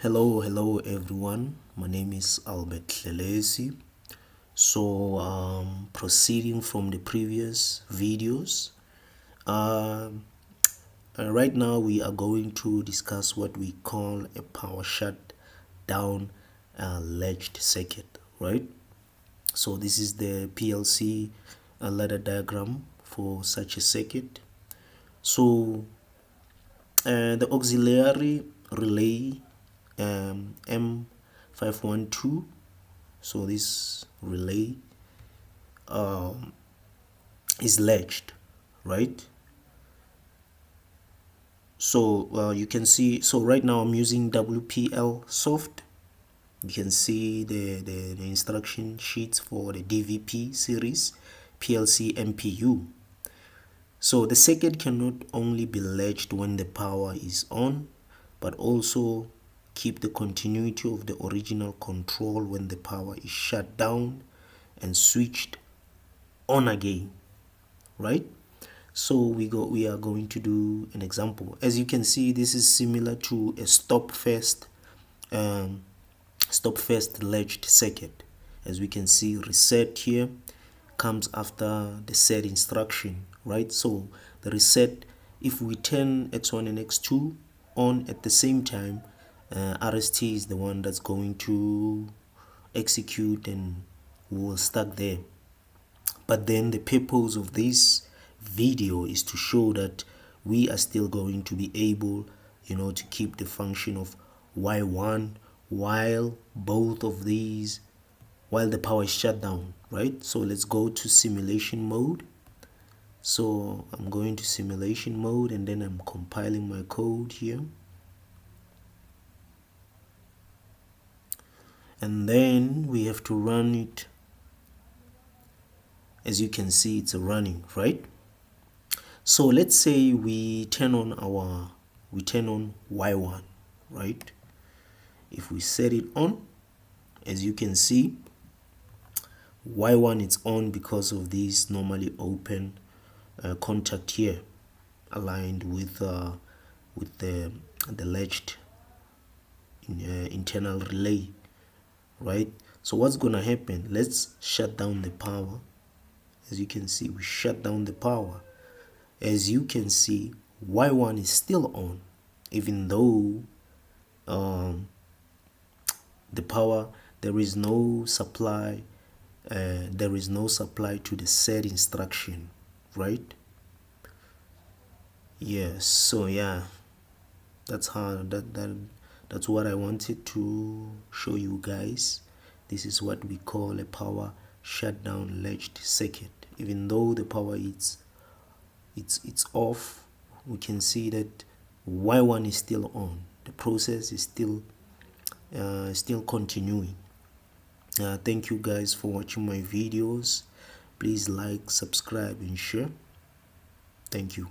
Hello everyone. My name is Latched. So proceeding from the previous videos, right now we are going to discuss what we call a power shutdown latched circuit, right? So this is the PLC ladder diagram for such a circuit. So the auxiliary relay M512. So this relay is latched, right? So you can see, so right now I'm using WPLSoft. You can see the instruction sheets for the DVP series PLC MPU. So the circuit cannot only be latched when the power is on, but also keep the continuity of the original control when the power is shut down and switched on again, right? So we are going to do an example. As you can see, this is similar to a stop first latched circuit. As we can see, reset here comes after the set instruction, right? So the reset, if we turn x1 and x2 on at the same time, RST is the one that's going to execute and we'll start there. But then the purpose of this video is to show that we are still going to be able, to keep the function of Y1 while both of these, while the power is shut down, right? So let's go to simulation mode. So I'm going to simulation mode and then I'm compiling my code here. And then we have to run it. As you can see, it's running, right? So let's say we turn on Y1, right? If we set it on, as you can see, Y1 is on because of this normally open contact here aligned with the latched internal relay, right? So what's gonna happen? Let's shut down the power. As you can see, we shut down the power. As you can see, Y1 is still on, even though the power, there is no supply to the set instruction, right? Yes. So yeah, that's that's what I wanted to show you guys. This is what we call a power shutdown latched circuit. Even though the power it's off, we can see that Y1 is still on. The process is still continuing. Thank you guys for watching my videos. Please like, subscribe and share. Thank you.